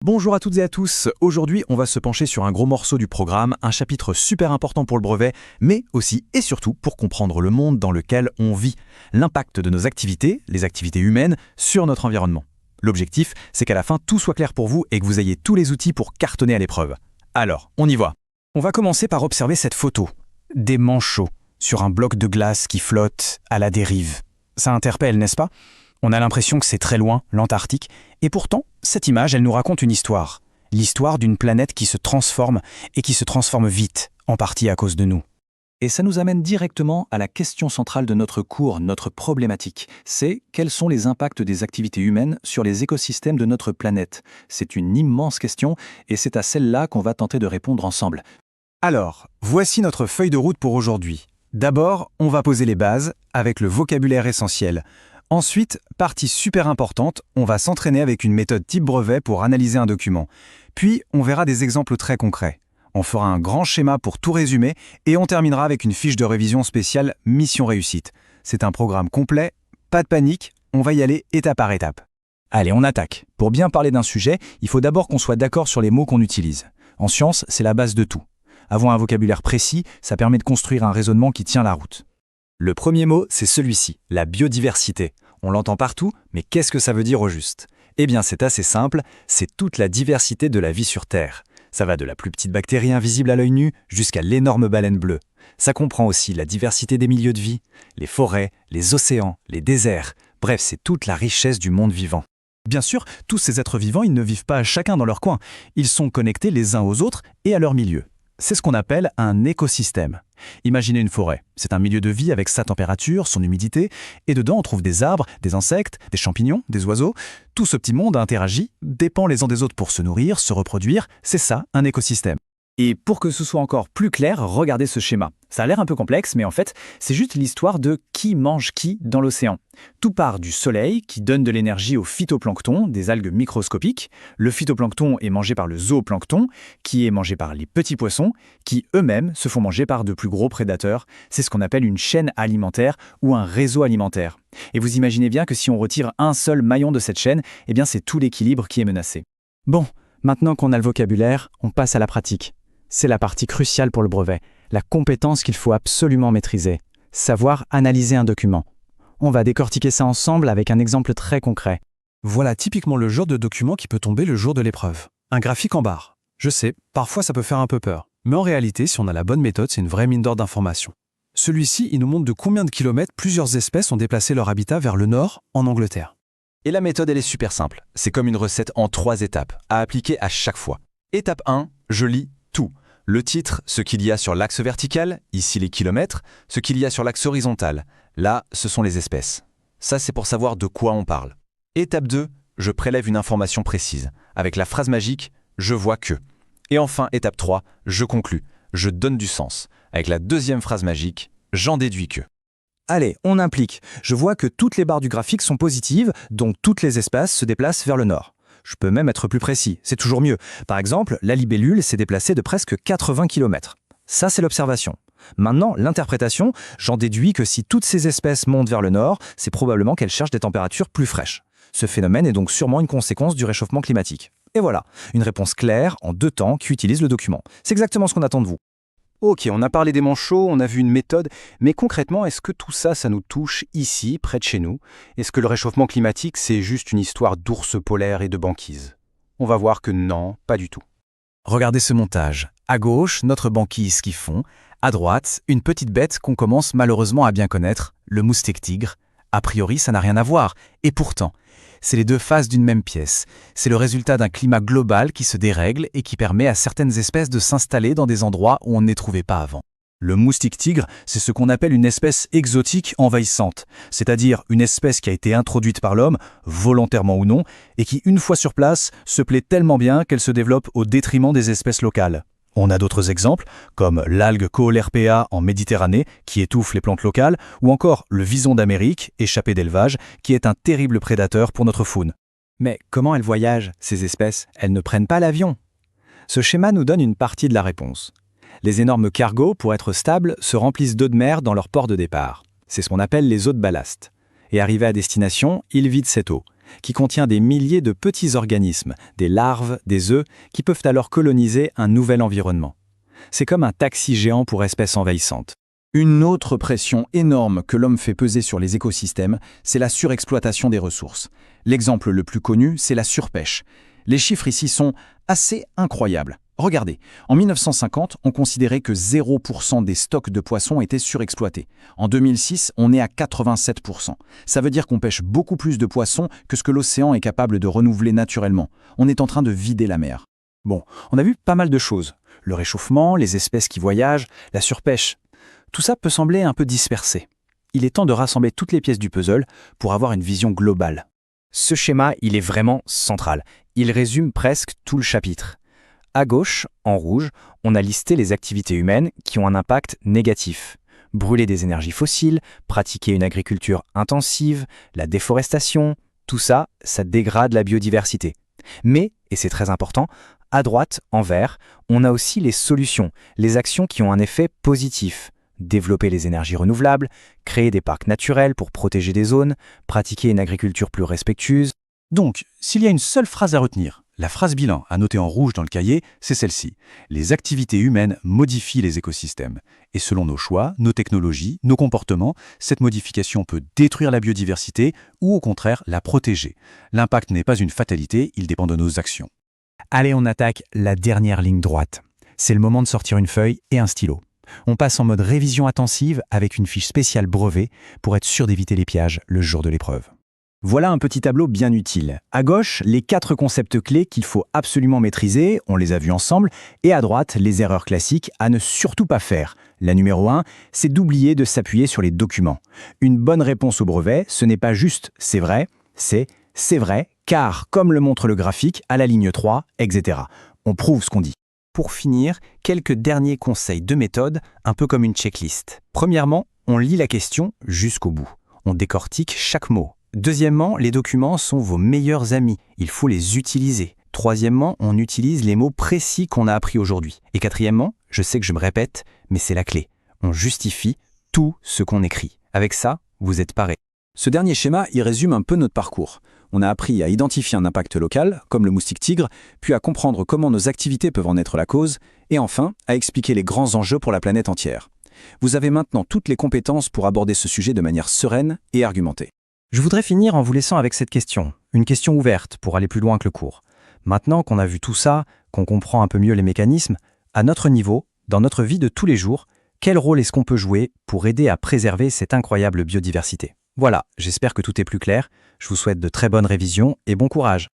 Bonjour à toutes et à tous, aujourd'hui on va se pencher sur un gros morceau du programme, un chapitre super important pour le brevet, mais aussi et surtout pour comprendre le monde dans lequel on vit, l'impact de nos activités, les activités humaines, sur notre environnement. L'objectif, c'est qu'à la fin tout soit clair pour vous et que vous ayez tous les outils pour cartonner à l'épreuve. Alors, on y va. On va commencer par observer cette photo. Des manchots sur un bloc de glace qui flotte à la dérive. Ça interpelle, n'est-ce pas ? On a l'impression que c'est très loin, l'Antarctique, et pourtant, cette image, elle nous raconte une histoire. L'histoire d'une planète qui se transforme, et qui se transforme vite, en partie à cause de nous. Et ça nous amène directement à la question centrale de notre cours, notre problématique. C'est quels sont les impacts des activités humaines sur les écosystèmes de notre planète ? C'est une immense question, et c'est à celle-là qu'on va tenter de répondre ensemble. Alors, voici notre feuille de route pour aujourd'hui. D'abord, on va poser les bases, avec le vocabulaire essentiel. Ensuite, partie super importante, on va s'entraîner avec une méthode type brevet pour analyser un document. Puis, on verra des exemples très concrets. On fera un grand schéma pour tout résumer et on terminera avec une fiche de révision spéciale Mission Réussite. C'est un programme complet, pas de panique, on va y aller étape par étape. Allez, on attaque. Pour bien parler d'un sujet, il faut d'abord qu'on soit d'accord sur les mots qu'on utilise. En science, c'est la base de tout. Avoir un vocabulaire précis, ça permet de construire un raisonnement qui tient la route. Le premier mot, c'est celui-ci, la biodiversité. On l'entend partout, mais qu'est-ce que ça veut dire au juste ? Eh bien, c'est assez simple, c'est toute la diversité de la vie sur Terre. Ça va de la plus petite bactérie invisible à l'œil nu jusqu'à l'énorme baleine bleue. Ça comprend aussi la diversité des milieux de vie, les forêts, les océans, les déserts. Bref, c'est toute la richesse du monde vivant. Bien sûr, tous ces êtres vivants, ils ne vivent pas chacun dans leur coin. Ils sont connectés les uns aux autres et à leur milieu. C'est ce qu'on appelle un écosystème. Imaginez une forêt. C'est un milieu de vie avec sa température, son humidité, et dedans on trouve des arbres, des insectes, des champignons, des oiseaux. Tout ce petit monde interagit, dépend les uns des autres pour se nourrir, se reproduire. C'est ça, un écosystème. Et pour que ce soit encore plus clair, regardez ce schéma. Ça a l'air un peu complexe, mais en fait, c'est juste l'histoire de qui mange qui dans l'océan. Tout part du soleil, qui donne de l'énergie au phytoplancton, des algues microscopiques. Le phytoplancton est mangé par le zooplancton, qui est mangé par les petits poissons, qui eux-mêmes se font manger par de plus gros prédateurs. C'est ce qu'on appelle une chaîne alimentaire ou un réseau alimentaire. Et vous imaginez bien que si on retire un seul maillon de cette chaîne, eh bien c'est tout l'équilibre qui est menacé. Bon, maintenant qu'on a le vocabulaire, on passe à la pratique. C'est la partie cruciale pour le brevet, la compétence qu'il faut absolument maîtriser, savoir analyser un document. On va décortiquer ça ensemble avec un exemple très concret. Voilà typiquement le genre de document qui peut tomber le jour de l'épreuve. Un graphique en barre. Je sais, parfois ça peut faire un peu peur. Mais en réalité, si on a la bonne méthode, c'est une vraie mine d'or d'informations. Celui-ci, il nous montre de combien de kilomètres plusieurs espèces ont déplacé leur habitat vers le nord, en Angleterre. Et la méthode, elle est super simple. C'est comme une recette en 3 étapes, à appliquer à chaque fois. Étape 1, je lis tout. Le titre, ce qu'il y a sur l'axe vertical, ici les kilomètres, ce qu'il y a sur l'axe horizontal, là, ce sont les espèces. Ça, c'est pour savoir de quoi on parle. Étape 2, je prélève une information précise, avec la phrase magique « je vois que ». Et enfin, étape 3, je conclus, je donne du sens, avec la deuxième phrase magique « j'en déduis que ». Allez, on implique. Je vois que toutes les barres du graphique sont positives, donc toutes les espèces se déplacent vers le nord. Je peux même être plus précis, c'est toujours mieux. Par exemple, la libellule s'est déplacée de presque 80 km. Ça, c'est l'observation. Maintenant, l'interprétation, j'en déduis que si toutes ces espèces montent vers le nord, c'est probablement qu'elles cherchent des températures plus fraîches. Ce phénomène est donc sûrement une conséquence du réchauffement climatique. Et voilà, une réponse claire, en 2 temps, qui utilise le document. C'est exactement ce qu'on attend de vous. Ok, on a parlé des manchots, on a vu une méthode, mais concrètement, est-ce que tout ça, ça nous touche ici, près de chez nous ? Est-ce que le réchauffement climatique, c'est juste une histoire d'ours polaires et de banquise ? On va voir que non, pas du tout. Regardez ce montage. À gauche, notre banquise qui fond. À droite, une petite bête qu'on commence malheureusement à bien connaître, le moustique tigre. A priori, ça n'a rien à voir. Et pourtant, c'est les 2 faces d'une même pièce. C'est le résultat d'un climat global qui se dérègle et qui permet à certaines espèces de s'installer dans des endroits où on ne les trouvait pas avant. Le moustique tigre, c'est ce qu'on appelle une espèce exotique envahissante, c'est-à-dire une espèce qui a été introduite par l'homme, volontairement ou non, et qui, une fois sur place, se plaît tellement bien qu'elle se développe au détriment des espèces locales. On a d'autres exemples, comme l'algue Coelerpea en Méditerranée, qui étouffe les plantes locales, ou encore le vison d'Amérique, échappé d'élevage, qui est un terrible prédateur pour notre faune. Mais comment elles voyagent, ces espèces ? Elles ne prennent pas l'avion. Ce schéma nous donne une partie de la réponse. Les énormes cargos, pour être stables, se remplissent d'eau de mer dans leur port de départ. C'est ce qu'on appelle les eaux de ballast. Et arrivés à destination, ils vident cette eau. qui contient des milliers de petits organismes, des larves, des œufs, qui peuvent alors coloniser un nouvel environnement. C'est comme un taxi géant pour espèces envahissantes. Une autre pression énorme que l'homme fait peser sur les écosystèmes, c'est la surexploitation des ressources. L'exemple le plus connu, c'est la surpêche. Les chiffres ici sont assez incroyables. Regardez, en 1950, on considérait que 0% des stocks de poissons étaient surexploités. En 2006, on est à 87%. Ça veut dire qu'on pêche beaucoup plus de poissons que ce que l'océan est capable de renouveler naturellement. On est en train de vider la mer. Bon, on a vu pas mal de choses. Le réchauffement, les espèces qui voyagent, la surpêche. Tout ça peut sembler un peu dispersé. Il est temps de rassembler toutes les pièces du puzzle pour avoir une vision globale. Ce schéma, il est vraiment central. Il résume presque tout le chapitre. À gauche, en rouge, on a listé les activités humaines qui ont un impact négatif. Brûler des énergies fossiles, pratiquer une agriculture intensive, la déforestation, tout ça, ça dégrade la biodiversité. Mais, et c'est très important, à droite, en vert, on a aussi les solutions, les actions qui ont un effet positif. Développer les énergies renouvelables, créer des parcs naturels pour protéger des zones, pratiquer une agriculture plus respectueuse. Donc, s'il y a une seule phrase à retenir, la phrase bilan à noter en rouge dans le cahier, c'est celle-ci. Les activités humaines modifient les écosystèmes. Et selon nos choix, nos technologies, nos comportements, cette modification peut détruire la biodiversité ou au contraire la protéger. L'impact n'est pas une fatalité, il dépend de nos actions. Allez, on attaque la dernière ligne droite. C'est le moment de sortir une feuille et un stylo. On passe en mode révision attentive avec une fiche spéciale brevet pour être sûr d'éviter les pièges le jour de l'épreuve. Voilà un petit tableau bien utile. À gauche, les 4 concepts clés qu'il faut absolument maîtriser, on les a vus ensemble, et à droite, les erreurs classiques à ne surtout pas faire. La numéro 1, c'est d'oublier de s'appuyer sur les documents. Une bonne réponse au brevet, ce n'est pas juste « c'est vrai », c'est vrai, car, comme le montre le graphique, à la ligne 3, etc. On prouve ce qu'on dit. Pour finir, quelques derniers conseils de méthode, un peu comme une checklist. Premièrement, on lit la question jusqu'au bout. On décortique chaque mot. Deuxièmement, les documents sont vos meilleurs amis. Il faut les utiliser. Troisièmement, on utilise les mots précis qu'on a appris aujourd'hui. Et quatrièmement, je sais que je me répète, mais c'est la clé. On justifie tout ce qu'on écrit. Avec ça, vous êtes paré. Ce dernier schéma, il résume un peu notre parcours. On a appris à identifier un impact local, comme le moustique tigre, puis à comprendre comment nos activités peuvent en être la cause, et enfin, à expliquer les grands enjeux pour la planète entière. Vous avez maintenant toutes les compétences pour aborder ce sujet de manière sereine et argumentée. Je voudrais finir en vous laissant avec cette question. Une question ouverte pour aller plus loin que le cours. Maintenant qu'on a vu tout ça, qu'on comprend un peu mieux les mécanismes, à notre niveau, dans notre vie de tous les jours, quel rôle est-ce qu'on peut jouer pour aider à préserver cette incroyable biodiversité ? Voilà, j'espère que tout est plus clair. Je vous souhaite de très bonnes révisions et bon courage.